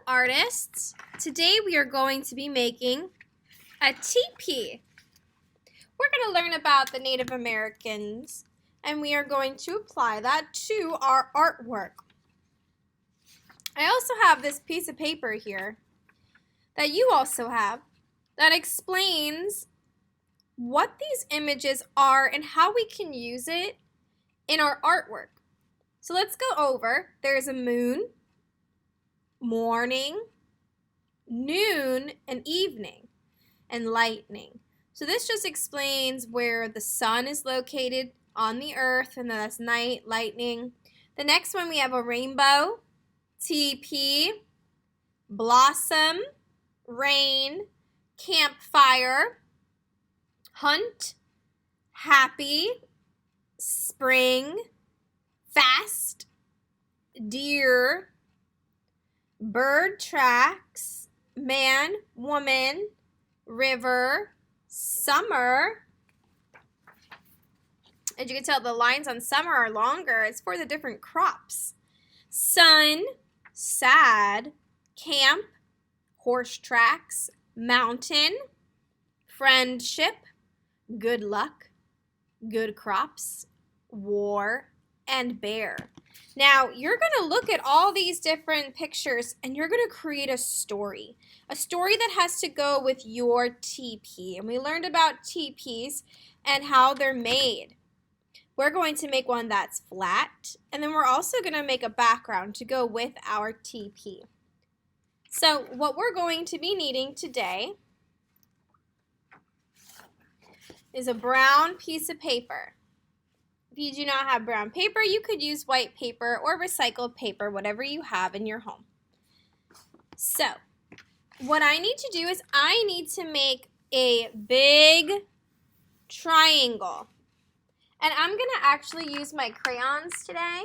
artists. Today we are going to be making a teepee. We're going to learn about the Native Americans and we are going to apply that to our artwork. I also have this piece of paper here that you also have that explains what these images are and how we can use it in our artwork. So let's go over. There's a moon, morning, noon, and evening, and lightning. So this just explains where the sun is located on the earth, and then that's night, lightning. The next one we have a rainbow, TePee, blossom, rain, campfire, hunt, happy, spring, fast, deer, bird tracks, man, woman, river, summer. As you can tell, the lines on summer are longer. It's for the different crops. Sun, sad, camp, horse tracks, mountain, friendship, good luck, good crops, war, and bear. Now, you're going to look at all these different pictures and you're going to create a story that has to go with your teepee. And we learned about teepees and how they're made. We're going to make one that's flat, and then we're also going to make a background to go with our teepee. So what we're going to be needing today is a brown piece of paper. If you do not have brown paper, you could use white paper or recycled paper, whatever you have in your home. So what I need to do is I need to make a big triangle. And I'm going to actually use my crayons today.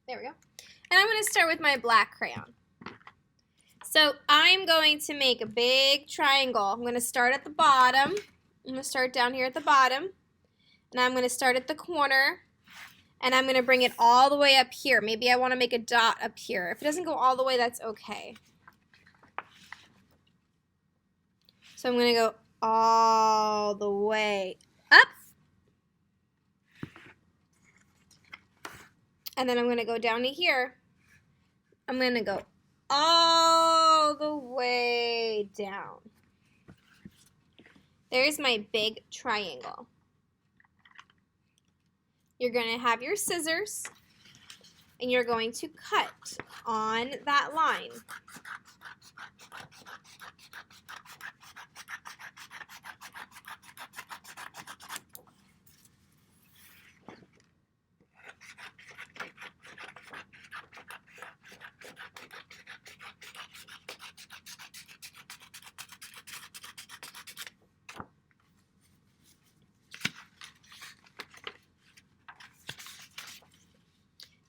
There we go. And I'm going to start with my black crayon. So I'm going to make a big triangle. I'm going to start at the bottom. I'm going to start down here at the bottom. And I'm going to start at the corner. And I'm going to bring it all the way up here. Maybe I want to make a dot up here. If it doesn't go all the way, that's okay. So I'm going to go all the way up. And then I'm going to go down to here. I'm going to go all the way down. There's my big triangle. You're going to have your scissors and you're going to cut on that line.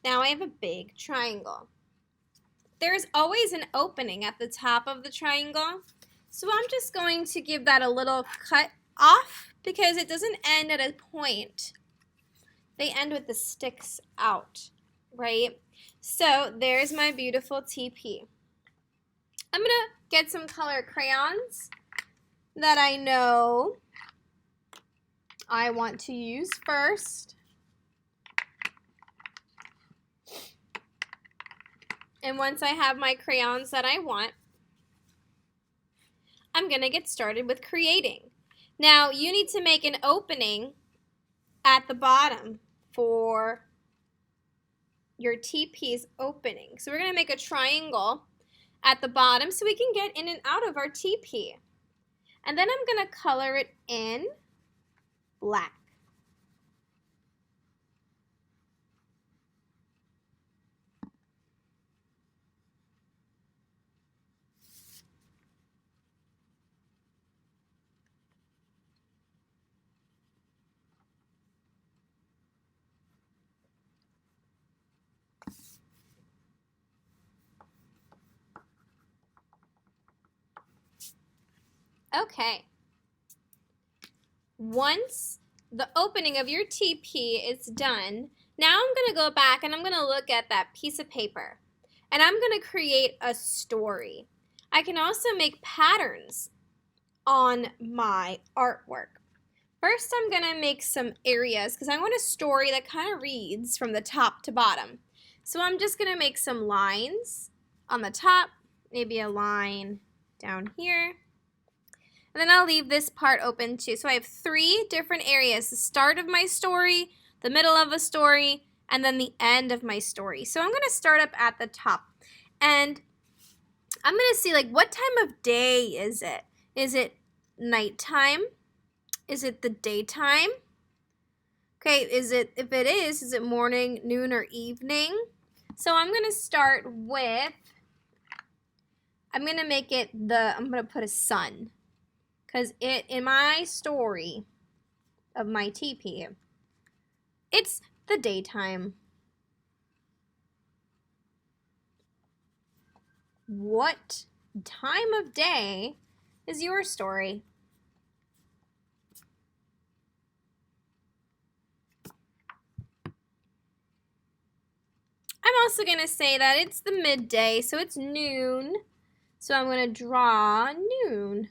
Now I have a big triangle. There's always an opening at the top of the triangle, so I'm just going to give that a little cut off because it doesn't end at a point. They end with the sticks out, right? So there's my beautiful teepee. I'm going to get some colored crayons that I know I want to use first. And once I have my crayons that I want, I'm going to get started with creating. Now, you need to make an opening at the bottom for your teepee's opening. So we're going to make a triangle at the bottom so we can get in and out of our teepee. And then I'm going to color it in black. Okay. Once the opening of your teepee is done, Now I'm going to go back and I'm going to look at that piece of paper. And I'm going to create a story. I can also make patterns on my artwork. First, I'm going to make some areas because I want a story that kind of reads from the top to bottom. So I'm just going to make some lines on the top, maybe a line down here. And then I'll leave this part open too. So I have 3 different areas: the start of my story, the middle of a story, and then the end of my story. So I'm going to start up at the top. And I'm going to see, like, what time of day is it? Is it nighttime? Is it the daytime? Okay, if it is it morning, noon, or evening? So I'm going to start with, I'm going to put a sun. Because in my story of my TePee, it's the daytime. What time of day is your story? I'm also going to say that it's the midday, so it's noon. So I'm going to draw noon.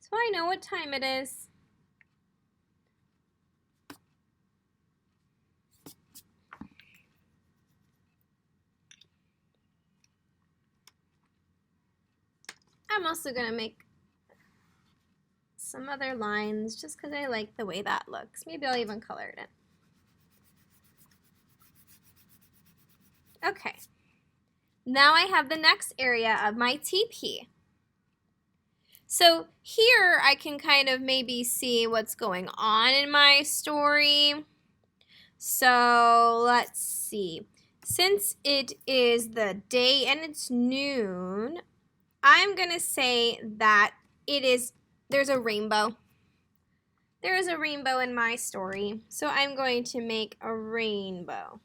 So I know what time it is. I'm also going to make some other lines just because I like the way that looks. Maybe I'll even color it in. Okay. Now I have the next area of my TePee. So here I can kind of maybe see what's going on in my story. So let's see. Since it is the day and it's noon, I'm going to say that there's a rainbow. There is a rainbow in my story, so I'm going to make a rainbow.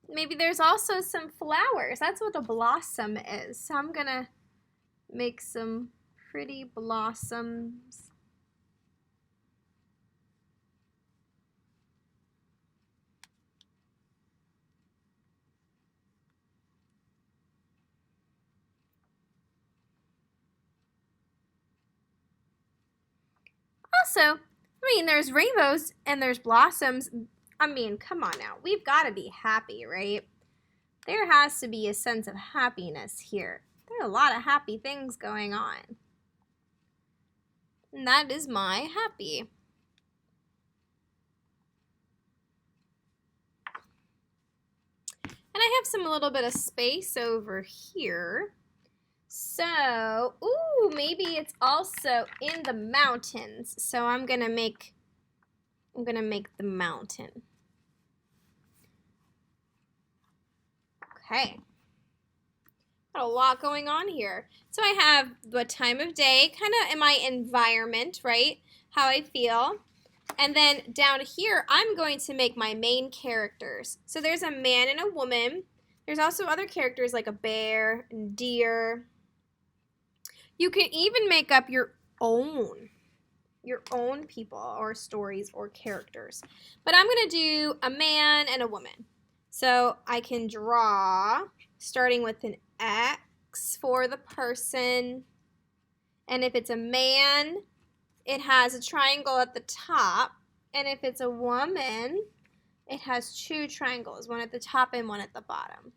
Maybe there's also some flowers. That's what a blossom is. So I'm going to make some pretty blossoms. Also, there's rainbows and there's blossoms. Come on now. We've got to be happy, right? There has to be a sense of happiness here. There are a lot of happy things going on. And that is my happy. And I have a little bit of space over here. So, ooh, maybe it's also in the mountains. So I'm gonna make the mountain. Okay. Got a lot going on here. So I have the time of day, kind of in my environment, right? How I feel. And then down here, I'm going to make my main characters. So there's a man and a woman. There's also other characters like a bear and deer. You can even make up your own people or stories or characters. But I'm going to do a man and a woman. So I can draw starting with an X for the person. And if it's a man, it has a triangle at the top. And if it's a woman, it has 2 triangles, one at the top and one at the bottom.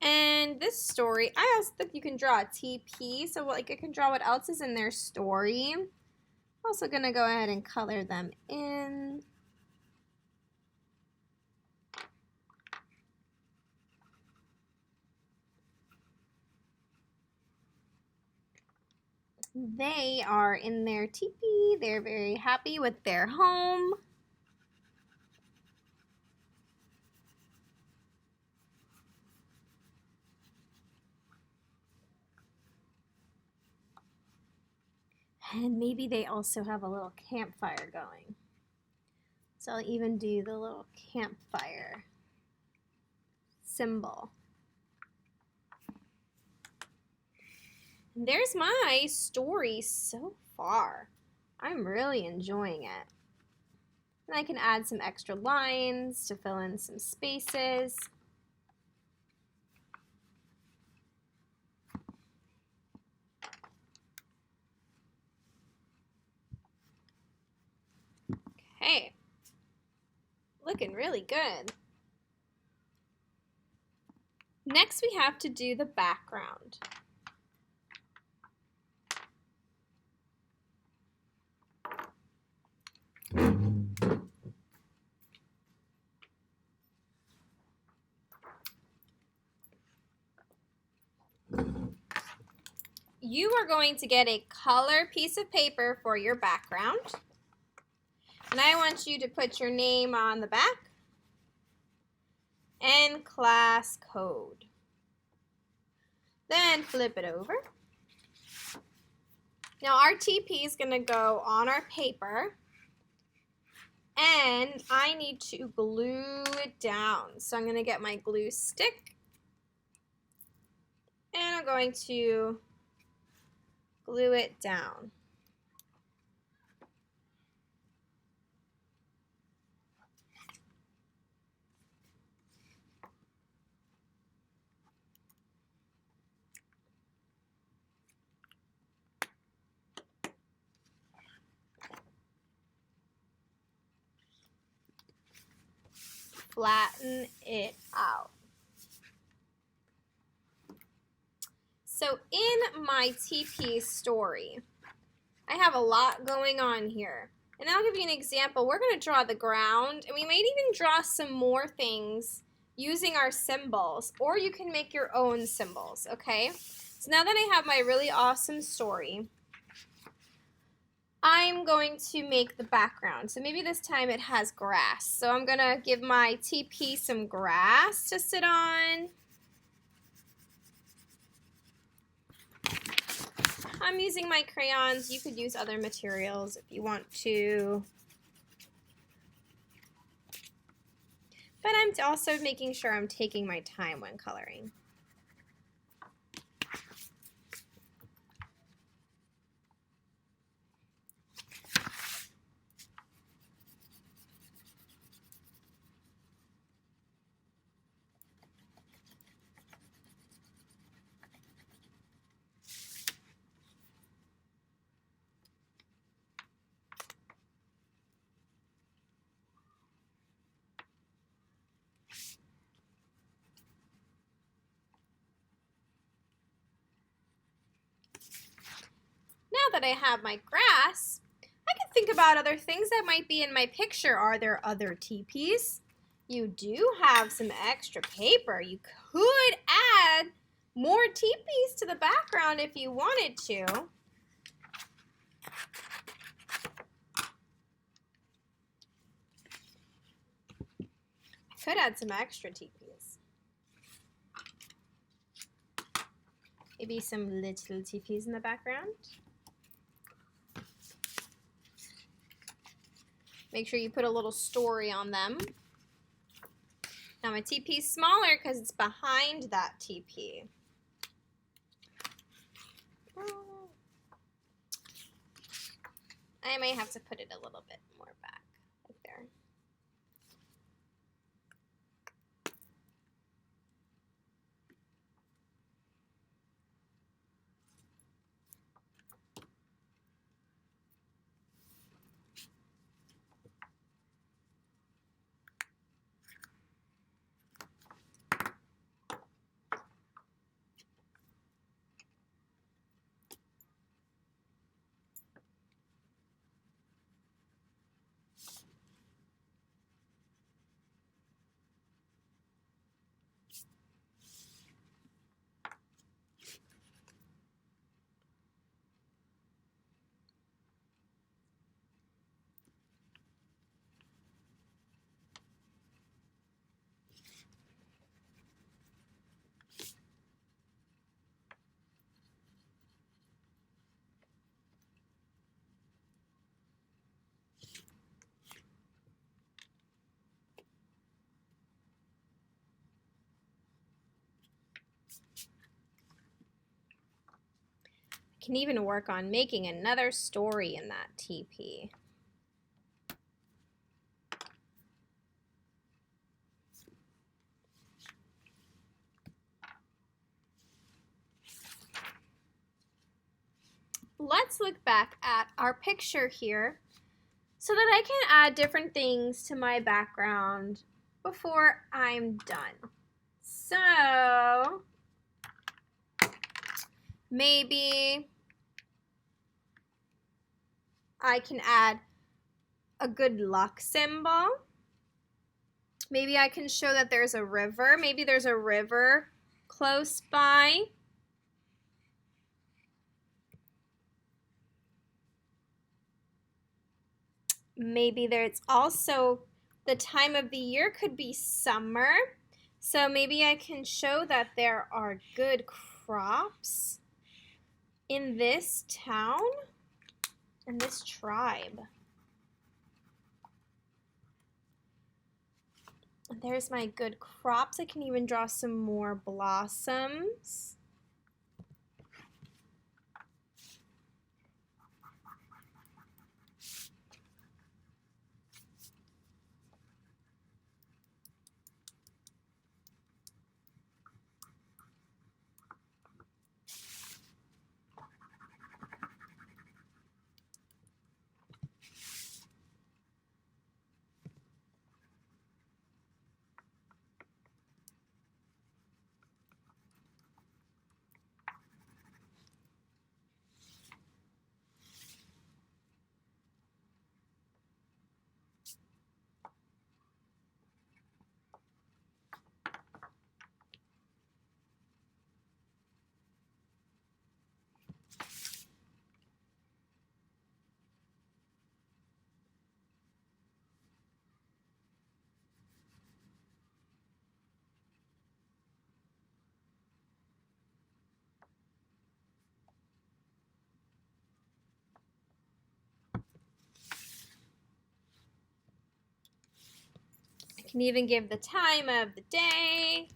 And this story, I also think you can draw a TePee, so like I can draw what else is in their story. I'm also going to go ahead and color them in. They are in their teepee. They're very happy with their home. And maybe they also have a little campfire going. So I'll even do the little campfire symbol. And there's my story so far. I'm really enjoying it. And I can add some extra lines to fill in some spaces. Okay, looking really good. Next we have to do the background. You are going to get a color piece of paper for your background. And I want you to put your name on the back and class code. Then flip it over. Now our TePee is going to go on our paper. And I need to glue it down. So I'm going to get my glue stick. And I'm going to glue it down. Flatten it out. So in my TePee story, I have a lot going on here. And I'll give you an example. We're going to draw the ground, and we might even draw some more things using our symbols, or you can make your own symbols, okay? So now that I have my really awesome story, I'm going to make the background. So maybe this time it has grass. So I'm going to give my TePee some grass to sit on. I'm using my crayons. You could use other materials if you want to. But I'm also making sure I'm taking my time when coloring. Now that I have my grass, I can think about other things that might be in my picture. Are there other TePees? You do have some extra paper. You could add more TePees to the background if you wanted to. I could add some extra TePees. Maybe some little TePees in the background. Make sure you put a little story on them. Now my TePee is smaller because it's behind that TePee. I might have to put it a little bit more back, like there. can even work on making another story in that TePee. Let's look back at our picture here so that I can add different things to my background before I'm done. So maybe I can add a good luck symbol. Maybe I can show that there's a river. Maybe there's a river close by. Maybe there's also the time of the year could be summer. So maybe I can show that there are good crops in this town and this tribe. There's my good crops. I can even draw some more blossoms. I can even give the time of the day.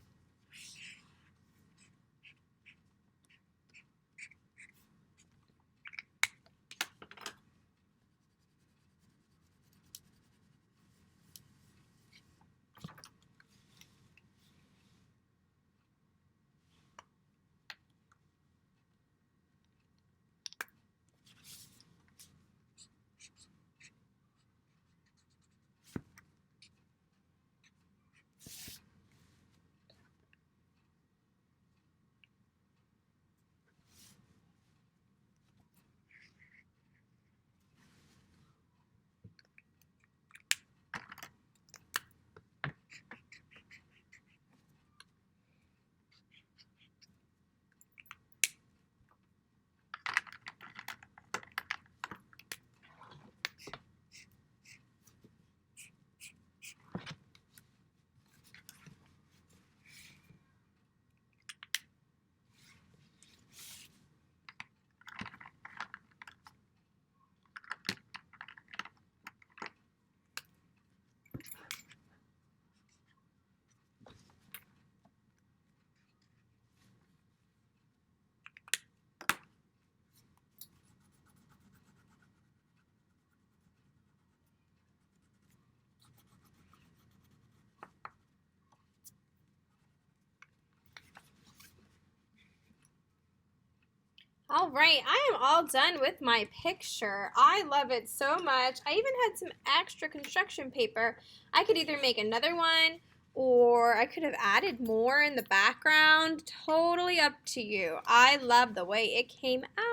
All right, I am all done with my picture. I love it so much. I even had some extra construction paper. I could either make another one or I could have added more in the background. Totally up to you. I love the way it came out.